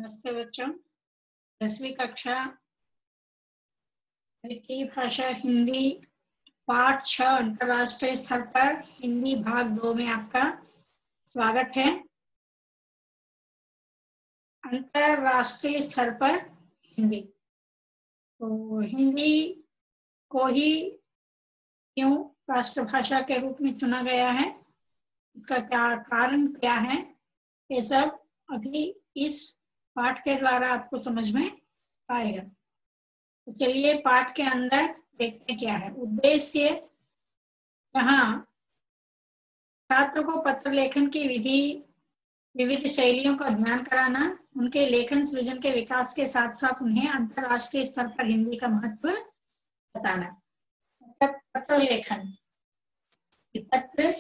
नमस्ते बच्चों। 10वीं कक्षा द्वितीय भाषा हिंदी पाठ 6 अंतर्राष्ट्रीय स्तर पर हिंदी भाग 2 में आपका स्वागत है। अंतर्राष्ट्रीय स्तर पर हिंदी, तो हिंदी को ही क्यों राष्ट्रभाषा के रूप में चुना गया है, इसका क्या कारण क्या है, ये सब अभी इस पाठ के द्वारा आपको समझ में आएगा। तो चलिए पाठ के अंदर देखते क्या है। उद्देश्य, यहाँ छात्र को पत्र लेखन की विविध शैलियों का ज्ञान कराना, उनके लेखन सृजन के विकास के साथ साथ उन्हें अंतर्राष्ट्रीय स्तर पर हिंदी का महत्व बताना। पत्र लेखन, पत्र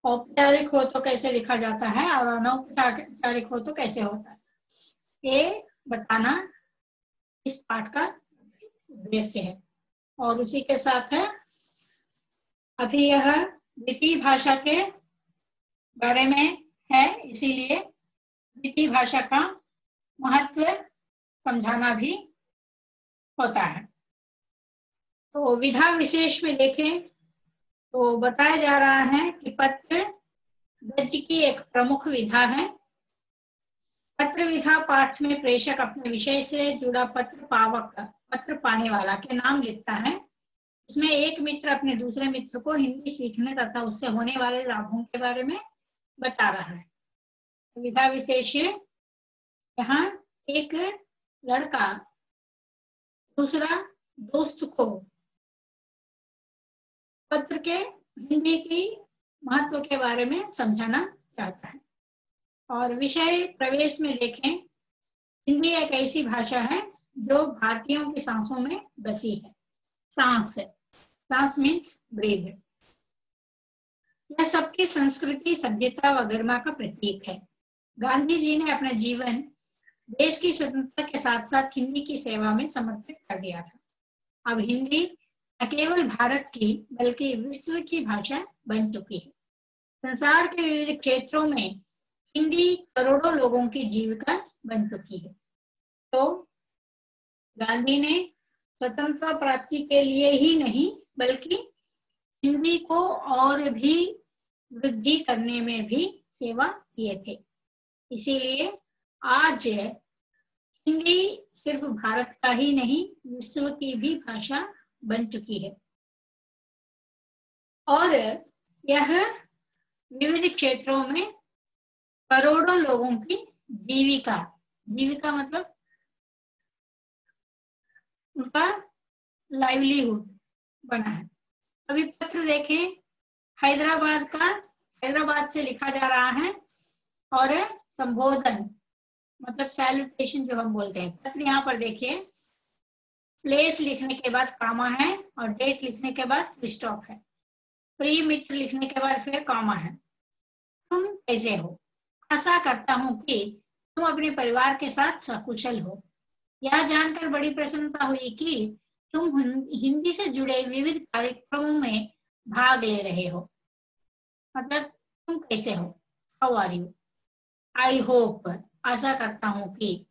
औपचारिक हो तो कैसे लिखा जाता है और अनौपचारिक हो तो कैसे होता है, ये बताना इस पाठ का उद्देश्य है। और उसी के साथ है अभी यह द्वितीय भाषा के बारे में है, इसीलिए द्वितीय भाषा का महत्व समझाना भी होता है। तो विधा विशेष में देखें तो बताया जा रहा है कि पत्र गद्य की एक प्रमुख विधा है। पत्र विधा पाठ में प्रेषक अपने विषय से जुड़ा पत्र पावक, पत्र पाने वाला के नाम लिखता है। इसमें एक मित्र अपने दूसरे मित्र को हिंदी सीखने तथा उससे होने वाले लाभों के बारे में बता रहा है। विधा विशेष, यहाँ एक लड़का दूसरा दोस्त को पत्र के हिंदी की महत्व के बारे में समझाना चाहता है। और विषय प्रवेश में देखें, हिंदी एक ऐसी भाषा है जो भारतीयों की सांसों में बसी है। सांस मीन्स ब्रीथ। यह सबकी संस्कृति, सभ्यता व गरिमा का प्रतीक है। गांधी जी ने अपना जीवन देश की स्वतंत्रता के साथ साथ हिंदी की सेवा में समर्पित कर दिया था। अब हिंदी न केवल भारत की बल्कि विश्व की भाषा बन चुकी है। संसार के विविध क्षेत्रों में हिंदी करोड़ों लोगों की जीविका बन चुकी है। तो गांधी ने स्वतंत्रता प्राप्ति के लिए ही नहीं बल्कि हिंदी को और भी वृद्धि करने में भी सेवा किए थे। इसीलिए आज हिंदी सिर्फ भारत का ही नहीं, विश्व की भी भाषा बन चुकी है। और यह विविध क्षेत्रों में करोड़ों लोगों की जीविका मतलब उनका लाइवलीहुड बना है। अभी पत्र देखें, हैदराबाद से लिखा जा रहा है और संबोधन मतलब सैल्यूटेशन जो हम बोलते हैं। पत्र यहाँ पर देखिए, प्लेस लिखने के बाद कॉमा है और डेट लिखने के बाद फुल स्टॉप है। प्रिय मित्र लिखने के बाद फिर कॉमा है। तुम कैसे हो? आशा करता हूँ कि तुम अपने परिवार के साथ सकुशल हो। यह जानकर बड़ी प्रसन्नता हुई कि तुम हिंदी से जुड़े विविध कार्यक्रमों में भाग ले रहे हो। मतलब तुम कैसे हो, how are you. I hope, आशा करता हूँ कि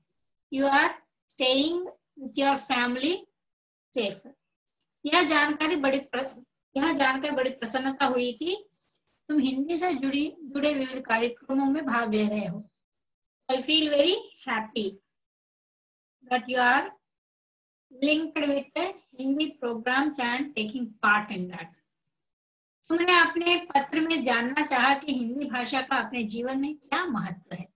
you are staying with your family safe. यह जानकर बड़ी प्रसन्नता हुई कि तुम हिंदी से जुड़े विविध कार्यक्रमों में भाग ले रहे हो। I feel very happy that you are linked with the Hindi programs and taking part in that. तुमने अपने पत्र में जानना चाहा कि हिंदी भाषा का अपने जीवन में क्या महत्व है।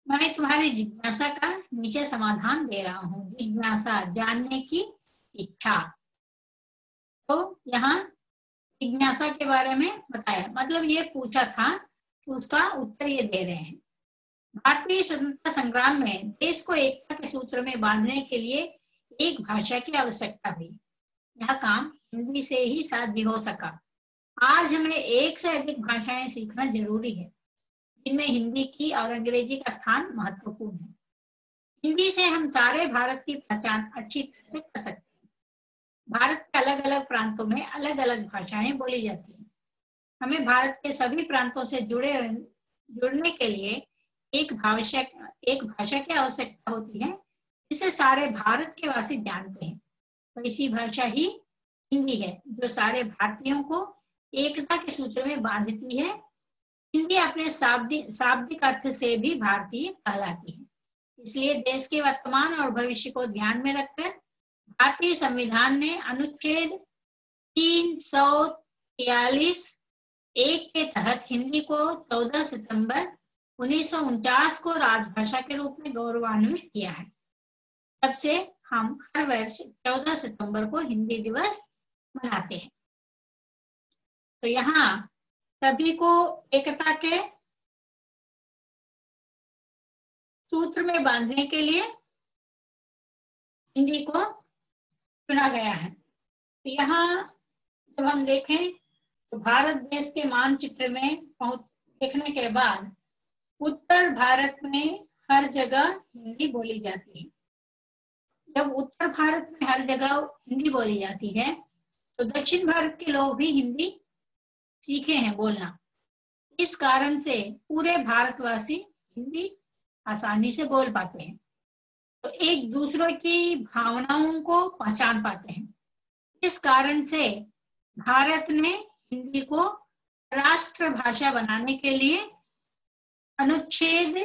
मैं तुम्हारी जिज्ञासा का नीचे समाधान दे रहा हूँ। जिज्ञासा, जानने की इच्छा। तो यहाँ जिज्ञासा के बारे में बताया, मतलब ये पूछा था, उसका उत्तर ये दे रहे हैं। भारतीय स्वतंत्रता संग्राम में देश को एकता के सूत्र में बांधने के लिए एक भाषा की आवश्यकता हुई। यह काम हिंदी से ही साध्य हो सका। आज हमें एक से अधिक भाषाएं सीखना जरूरी है, जिनमें हिंदी की और अंग्रेजी का स्थान महत्वपूर्ण है। हिंदी से हम सारे भारत की पहचान अच्छी तरह से कर सकते हैं। भारत के अलग अलग प्रांतों में अलग अलग भाषाएं बोली जाती हैं। हमें भारत के सभी प्रांतों से जुड़ने के लिए एक भाषा की आवश्यकता होती है जिसे सारे भारत के वासी जानते हैं। वैसी भाषा ही हिंदी है जो सारे भारतीयों को एकता के सूत्र में बांधती है। हिंदी अपने शाब्दिक अर्थ से भी भारतीय कहलाती है। इसलिए देश के वर्तमान और भविष्य को ध्यान में रखकर भारतीय संविधान ने अनुच्छेद 343(1) के तहत हिंदी को 14 सितंबर 1949 को राजभाषा के रूप में गौरवान्वित किया है। तब से हम हर वर्ष 14 सितंबर को हिंदी दिवस मनाते हैं। तो यहाँ सभी को एकता के सूत्र में बांधने के लिए हिंदी को चुना गया है। तो यहाँ जब हम देखें तो भारत देश के मानचित्र में देखने के बाद उत्तर भारत में हर जगह हिंदी बोली जाती है। जब उत्तर भारत में हर जगह हिंदी बोली जाती है तो दक्षिण भारत के लोग भी हिंदी सीखे हैं बोलना। इस कारण से पूरे भारतवासी हिंदी आसानी से बोल पाते हैं, तो एक दूसरों की भावनाओं को पहचान पाते हैं। इस कारण से भारत ने हिंदी को राष्ट्रभाषा बनाने के लिए अनुच्छेद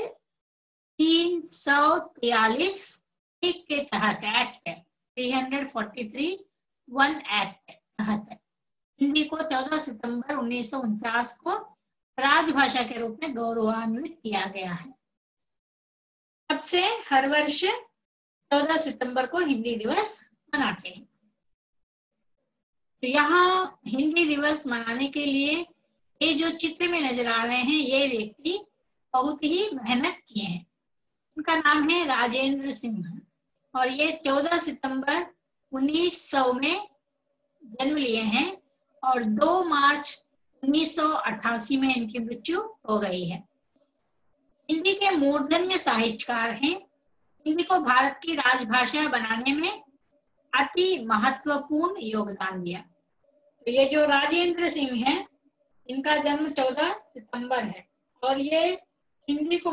343 के तहत एक्ट 343(1) एक्ट तहत हिंदी को 14 सितंबर 1949 को राजभाषा के रूप में गौरवान्वित किया गया है। तब से हर वर्ष 14 सितंबर को हिंदी दिवस मनाते हैं। तो यहाँ हिंदी दिवस मनाने के लिए ये जो चित्र में नजर आ रहे हैं ये व्यक्ति बहुत ही मेहनत किए हैं। उनका नाम है राजेंद्र सिंह और ये 14 सितंबर 1900 में जन्म लिए हैं और 2 मार्च 1988 में इनकी मृत्यु हो गई है। हिंदी के मूर्धन्य साहित्यकार हैं। हिंदी को भारत की राजभाषा बनाने में अति महत्वपूर्ण योगदान दिया। तो ये जो राजेंद्र सिंह हैं इनका जन्म 14 सितंबर है और ये हिंदी को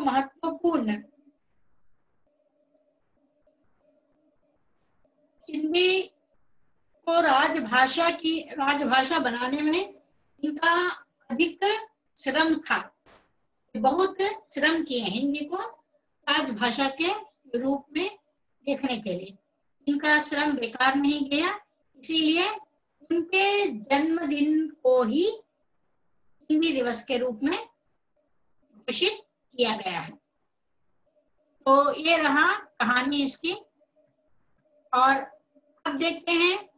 हिंदी को राजभाषा बनाने में इनका अधिक श्रम था। बहुत श्रम किए हैं हिंदी को राजभाषा के रूप में देखने के लिए। इनका श्रम बेकार नहीं गया, इसीलिए उनके जन्मदिन को ही हिंदी दिवस के रूप में घोषित किया गया है। तो ये रहा कहानी इसकी। और अब देखते हैं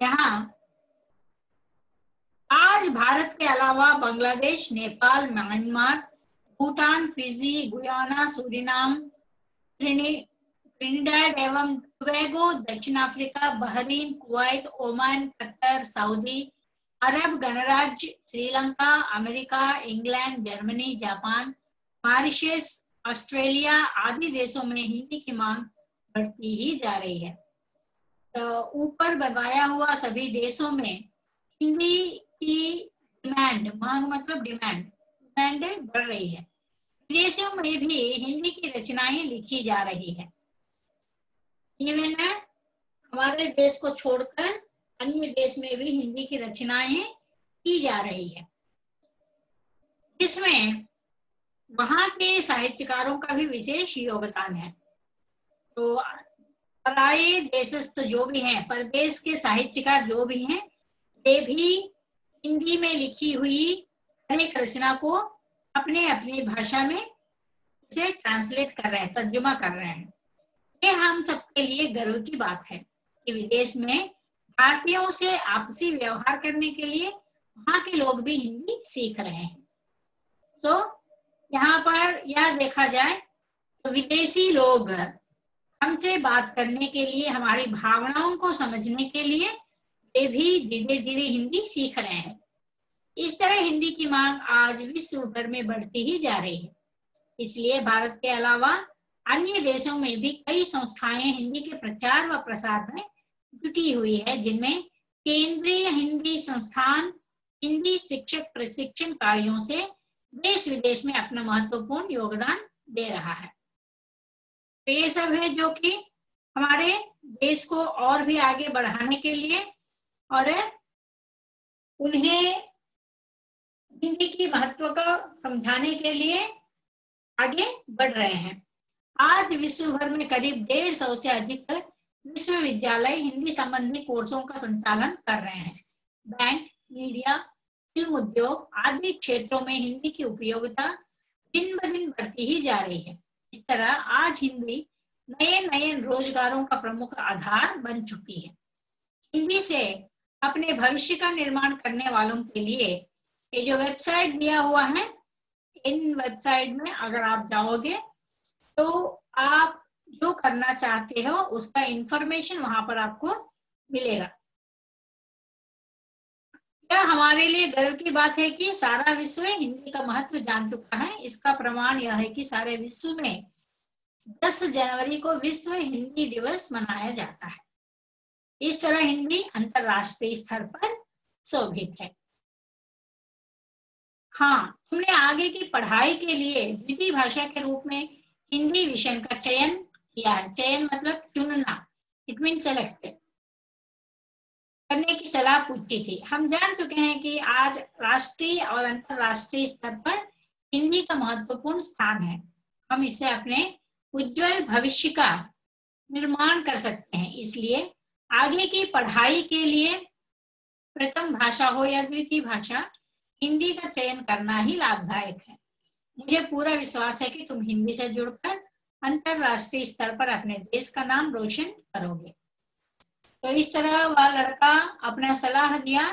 यहाँ आज भारत के अलावा Bangladesh, Nepal, Myanmar, Bhutan, Fiji, Guyana, Suriname, Trinidad एवं टोबैगो, दक्षिण Africa, Bahrain, Kuwait, Oman, Qatar, Saudi Arab गणराज्य, Sri Lanka, America, England, Germany, Japan, Mauritius, Australia आदि देशों में हिंदी की मांग बढ़ती ही जा रही है। तो ऊपर बताया हुआ सभी देशों में हिंदी की मांग मतलब डिमांड बढ़ रही है। विदेशों में भी हिंदी की रचनाएं लिखी जा रही है। इवन हमारे देश को छोड़कर अन्य देश में भी हिंदी की रचनाएं की जा रही है। इसमें वहां के साहित्यकारों का भी विशेष योगदान है। तो पराये देशस्थ जो भी हैं, परदेश के साहित्यकार जो भी हैं, वे भी हिंदी में लिखी हुई अनेक रचना को अपने अपनी भाषा में उसे ट्रांसलेट कर रहे हैं, तर्जुमा कर रहे हैं। ये हम सबके लिए गर्व की बात है कि विदेश में भारतीयों से आपसी व्यवहार करने के लिए वहां के लोग भी हिंदी सीख रहे हैं। तो यहाँ पर यह देखा जाए तो विदेशी लोग हमसे बात करने के लिए, हमारी भावनाओं को समझने के लिए वे भी धीरे धीरे हिंदी सीख रहे हैं। इस तरह हिंदी की मांग आज विश्व भर में बढ़ती ही जा रही है। इसलिए भारत के अलावा अन्य देशों में भी कई संस्थाएं हिंदी के प्रचार व प्रसार में जुटी हुई है, जिनमें केंद्रीय हिंदी संस्थान हिंदी शिक्षक प्रशिक्षण कार्यों से देश विदेश में अपना महत्वपूर्ण योगदान दे रहा है। तो ये सब है जो कि हमारे देश को और भी आगे बढ़ाने के लिए और उन्हें हिंदी की महत्व को समझाने के लिए आगे बढ़ रहे हैं। आज विश्व भर में करीब 150 से अधिक विश्वविद्यालय हिंदी संबंधी कोर्सों का संचालन कर रहे हैं। बैंक, मीडिया, फिल्म उद्योग आदि क्षेत्रों में हिंदी की उपयोगिता दिन ब दिन बढ़ती ही जा रही है। इस तरह आज हिंदी नए नए रोजगारों का प्रमुख आधार बन चुकी है। हिंदी से अपने भविष्य का निर्माण करने वालों के लिए ये जो वेबसाइट दिया हुआ है, इन वेबसाइट में अगर आप जाओगे तो आप जो करना चाहते हो उसका इंफॉर्मेशन वहां पर आपको मिलेगा। यह हमारे लिए गर्व की बात है कि सारा विश्व हिंदी का महत्व जान चुका है। इसका प्रमाण यह है कि सारे विश्व में 10 जनवरी को विश्व हिंदी दिवस मनाया जाता है। इस तरह हिंदी अंतरराष्ट्रीय स्तर पर शोभित है। हाँ, तुमने आगे की पढ़ाई के लिए द्वितीय भाषा के रूप में हिंदी विषय का चयन किया है। चयन मतलब चुनना, इट मीन सेलेक्ट करने की सलाह पूछी थी। हम जान चुके हैं कि आज राष्ट्रीय और अंतरराष्ट्रीय स्तर पर हिंदी का महत्वपूर्ण स्थान है। हम इसे अपने उज्जवल भविष्य का निर्माण कर सकते हैं। इसलिए आगे की पढ़ाई के लिए प्रथम भाषा हो या द्वितीय भाषा, हिंदी का चयन करना ही लाभदायक है। मुझे पूरा विश्वास है कि तुम हिंदी से जुड़कर अंतरराष्ट्रीय स्तर पर अपने देश का नाम रोशन करोगे। तो इस तरह वह लड़का अपना सलाह दिया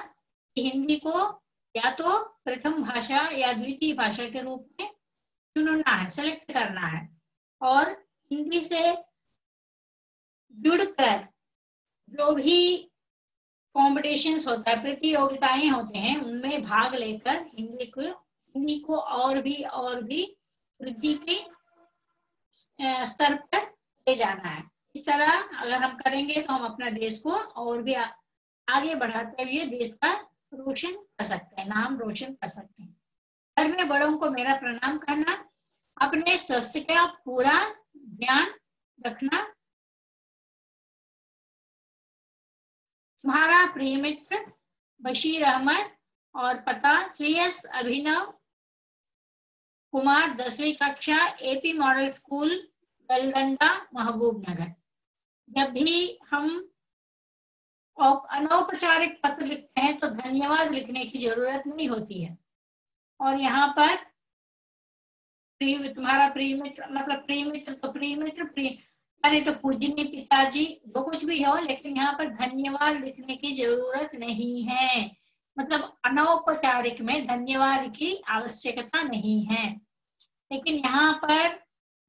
कि हिंदी को या तो प्रथम भाषा या द्वितीय भाषा के रूप में चुनना है, सेलेक्ट करना है और हिंदी से जुड़कर जो भी कॉम्पिटिशन्स होता है, प्रतियोगिताएं होते हैं, उनमें भाग लेकर हिंदी को और भी वृद्धि के स्तर पर ले जाना है। इस तरह अगर हम करेंगे तो हम अपना देश को और भी आगे बढ़ाते हुए देश का रोशन कर सकते हैं, नाम रोशन कर सकते हैं। घर में बड़ों को मेरा प्रणाम करना, अपने स्वास्थ्य का पूरा ध्यान रखना। तुम्हारा प्रिय मित्र बशीर अहमद और पता श्रेयस अभिनव कुमार, 10वीं कक्षा, एपी मॉडल स्कूल, गलगंडा, महबूबनगर। जब भी हम अनौपचारिक पत्र लिखते हैं तो धन्यवाद लिखने की जरूरत नहीं होती है। और यहाँ पर तुम्हारा प्रिय मित्र मतलब प्रिय मित्र तो प्रिय मित्र, अरे तो पूजनीय पिताजी, जो कुछ भी हो, लेकिन यहाँ पर धन्यवाद लिखने की जरूरत नहीं है। मतलब अनौपचारिक में धन्यवाद की आवश्यकता नहीं है। लेकिन यहाँ पर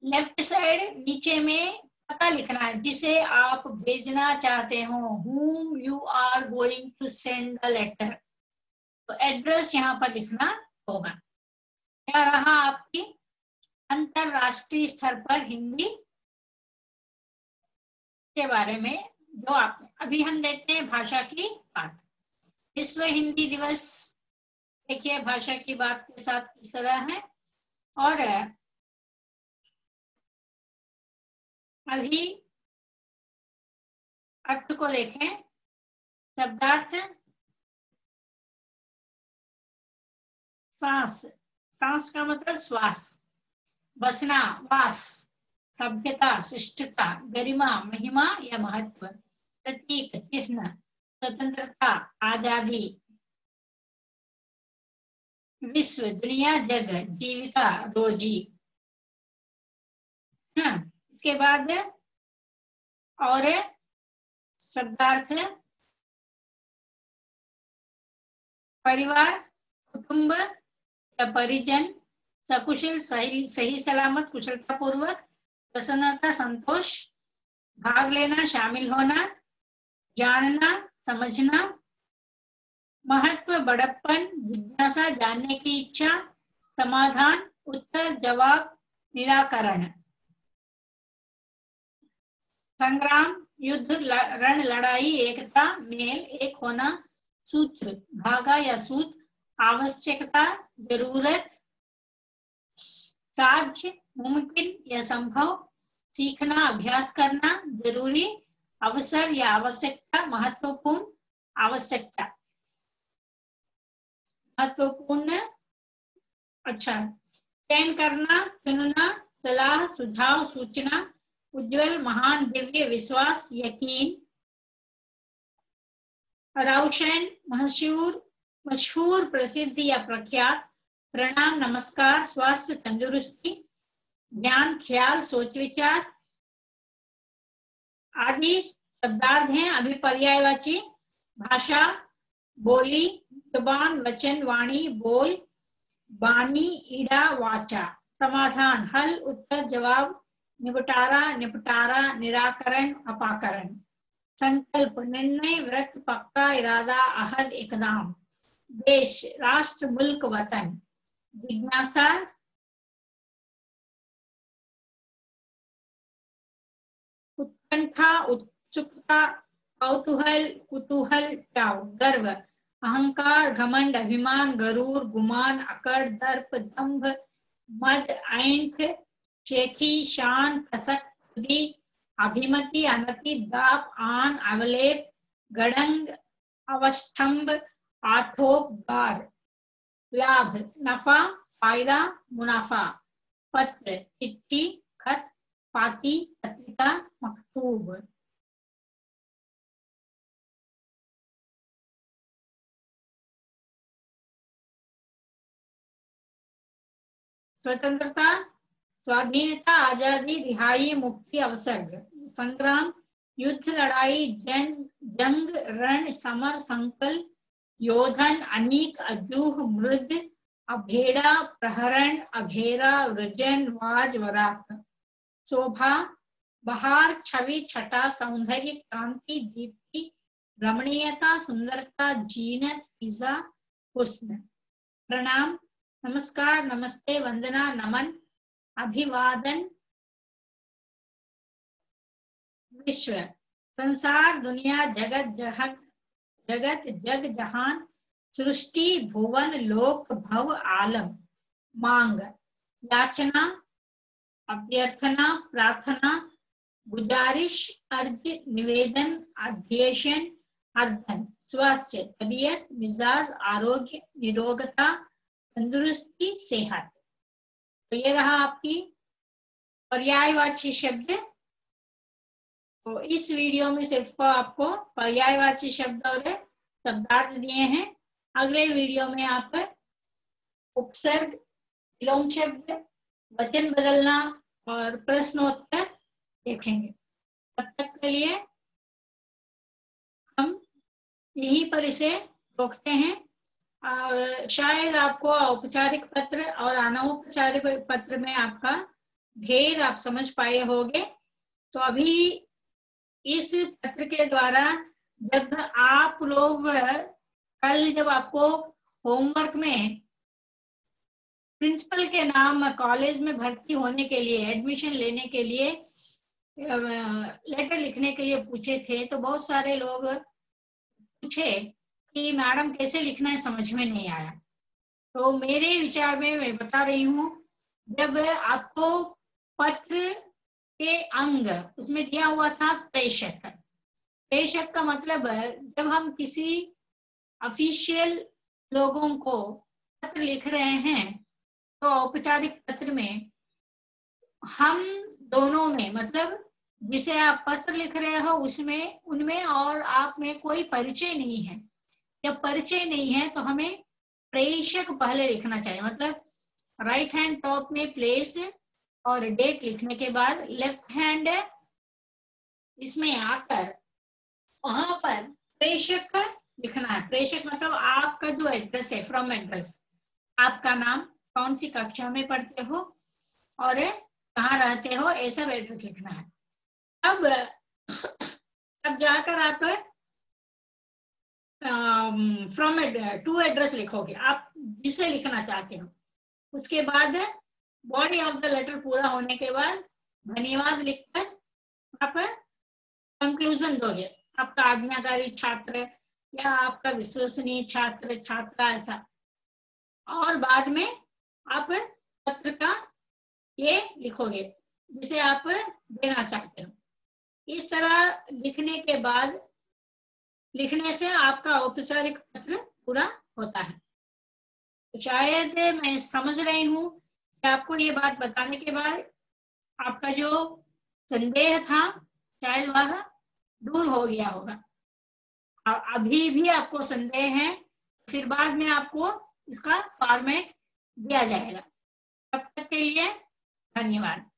लेफ्ट साइड नीचे में पता लिखना है जिसे आप भेजना चाहते हो, whom you are going to send a letter। तो एड्रेस यहाँ पर लिखना होगा। क्या रहा आपकी अंतरराष्ट्रीय स्तर पर हिंदी के बारे में जो आपने अभी हम देखते हैं भाषा की बात। विश्व हिंदी दिवस देखिए भाषा की बात के साथ किस तरह है। और अभी अर्थ को देखें। शब्दार्थ सांस, सांस का मतलब श्वास, बसना, वास, सभ्यता, शिष्टता, गरिमा, महिमा या महत्व, प्रतीक, चिन्ह, स्वतंत्रता, आजादी, विश्व, दुनिया, जग, जीविका, रोजी। इसके बाद और शब्दार्थ परिवार, कुटुंब या परिजन, सकुशल, सही सलामत, कुशलता पूर्वक, प्रसन्नता, संतोष, भाग लेना, शामिल होना, जानना, समझना, महत्व, बड़प्पन, जिज्ञासा, जानने की इच्छा, समाधान, उत्तर, जवाब, निराकरण, संग्राम, युद्ध, रण, लड़ाई, एकता, मेल, एक होना, सूत्र, धागा या सूत्र, आवश्यकता, जरूरत, साध्य, मुमकिन या संभव, सीखना, अभ्यास करना, जरूरी, अवसर या आवश्यकता, महत्वपूर्ण, आवश्यकता, महत्वपूर्ण, अच्छा, चयन करना, चुनना, सलाह, सुझाव, सूचना, उज्जवल, महान, दिव्य, विश्वास, यकीन, राउशन, मशहूर, प्रसिद्ध या प्रख्यात, प्रणाम, नमस्कार, स्वास्थ्य, तंदुरुस्ती, ज्ञान, ख्याल, सोच विचार आदि शब्दार्थ हैं। अभी पर्यायवाची, भाषा, बोली, जुबान, वचन, वाणी, बोल, वाणी, ईड़ा, वाचा, समाधान, हल, उत्तर, जवाब, निपटारा, निपटारा, निराकरण, अपाकरण, संकल्प, निर्णय, व्रत, पक्का, इरादा, अहद, इकदाम, देश, राष्ट्र, मुल्क, वतन, जिज्ञासा, उत्कंठा, उत्सुकता, कौतूहल, कुतूहल, चाव, गर्व, अहंकार, घमंड, अभिमान, गरूर, गुमान, अकड़, दर्प, दंभ, मद, ऐंठ, शेखी, शान, कसक, खुदी, अभिमति, अनति, दाप, आन, अवलेप, गड़ंग, अवष्ठंब, आठोप, गार, लाभ, नफा, फायदा, मुनाफा, पत्र, चिट्ठी, खत, पाती, पत्रिका, मकतूब। स्वतंत्रता, स्वाधीनता, आजादी, रिहाई, मुक्ति, अवसर, संग्राम, युद्ध, लड़ाई, जंग, रण, समर, संकल्प, योधन, अनीक, अजूह, मृद, अभेड़ा, प्रहरण, अभेरा, वृजन, वाज, वराक, शोभा, बहार, छवि, छटा, सौंदर्य, कांति, दीप्ति, रमणीयता, सुंदरता, जीनत, फिजा, हुस्न, प्रणाम, नमस्कार, नमस्ते, वंदना, नमन, अभिवादन, विश्व, संसार, दुनिया, जगत, जगत, जग, जहान, सृष्टि, भुवन, लोक, भव, आलम, मांग, याचना, अभ्यर्थना, प्रार्थना, गुजारिश, अर्ज, निवेदन, अध्येशन, अर्धन, स्वास्थ्य, तबीयत, मिजाज, आरोग्य, निरोगता, तंदुरुस्ती, सेहत। तो ये रहा आपकी पर्यायवाची शब्द। तो इस वीडियो में सिर्फ आपको पर्यायवाची शब्द और शब्दार्थ दिए हैं। अगले वीडियो में आप उपसर्ग, विलोम शब्द, वचन बदलना और प्रश्नोत्तर देखेंगे। तब तक के लिए हम यहीं पर इसे रोकते हैं। और शायद आपको औपचारिक पत्र और अनौपचारिक पत्र में आपका भेद आप समझ पाए होंगे। तो अभी इस पत्र के द्वारा जब आप लोग कल जब आपको होमवर्क में प्रिंसिपल के नाम कॉलेज में भर्ती होने के लिए, एडमिशन लेने के लिए लेटर लिखने के लिए पूछे थे, तो बहुत सारे लोग पूछे कि मैडम कैसे लिखना है, समझ में नहीं आया। तो मेरे विचार में मैं बता रही हूँ, जब आपको पत्र के अंग उसमें दिया हुआ था प्रेषक। प्रेषक का मतलब जब हम किसी ऑफिशियल लोगों को पत्र लिख रहे हैं तो औपचारिक पत्र में हम दोनों में, मतलब जिसे आप पत्र लिख रहे हो उसमें, उनमें और आप में कोई परिचय नहीं है। जब परिचय नहीं है तो हमें प्रेषक पहले लिखना चाहिए। मतलब राइट हैंड टॉप में प्लेस और डेट लिखने के बाद लेफ्ट हैंड इसमें आकर वहां पर प्रेषक लिखना है। प्रेषक मतलब आपका जो एड्रेस है, फ्रॉम एड्रेस, आपका नाम, कौन सी कक्षा में पढ़ते हो और कहाँ रहते हो, ऐसा एड्रेस लिखना है। अब जाकर आप फ्रॉम टू एड्रेस लिखोगे, आप जिसे लिखना चाहते हो। उसके बाद बॉडी ऑफ द लेटर पूरा होने के बाद धन्यवाद लिखकर आप कंक्लूजन दोगे, आपका आज्ञाकारी छात्र या आपका विश्वसनीय छात्र छात्रा ऐसा, और बाद में आप पत्र का ये लिखोगे जिसे आप देना चाहते हो। इस तरह लिखने के बाद, लिखने से आपका औपचारिक पत्र पूरा होता है। तो शायद मैं समझ रही हूँ कि आपको ये बात बताने के बाद आपका जो संदेह था शायद वह दूर हो गया होगा। अभी भी आपको संदेह है, फिर बाद में आपको इसका फॉर्मेट दिया जाएगा। तब तक के लिए धन्यवाद।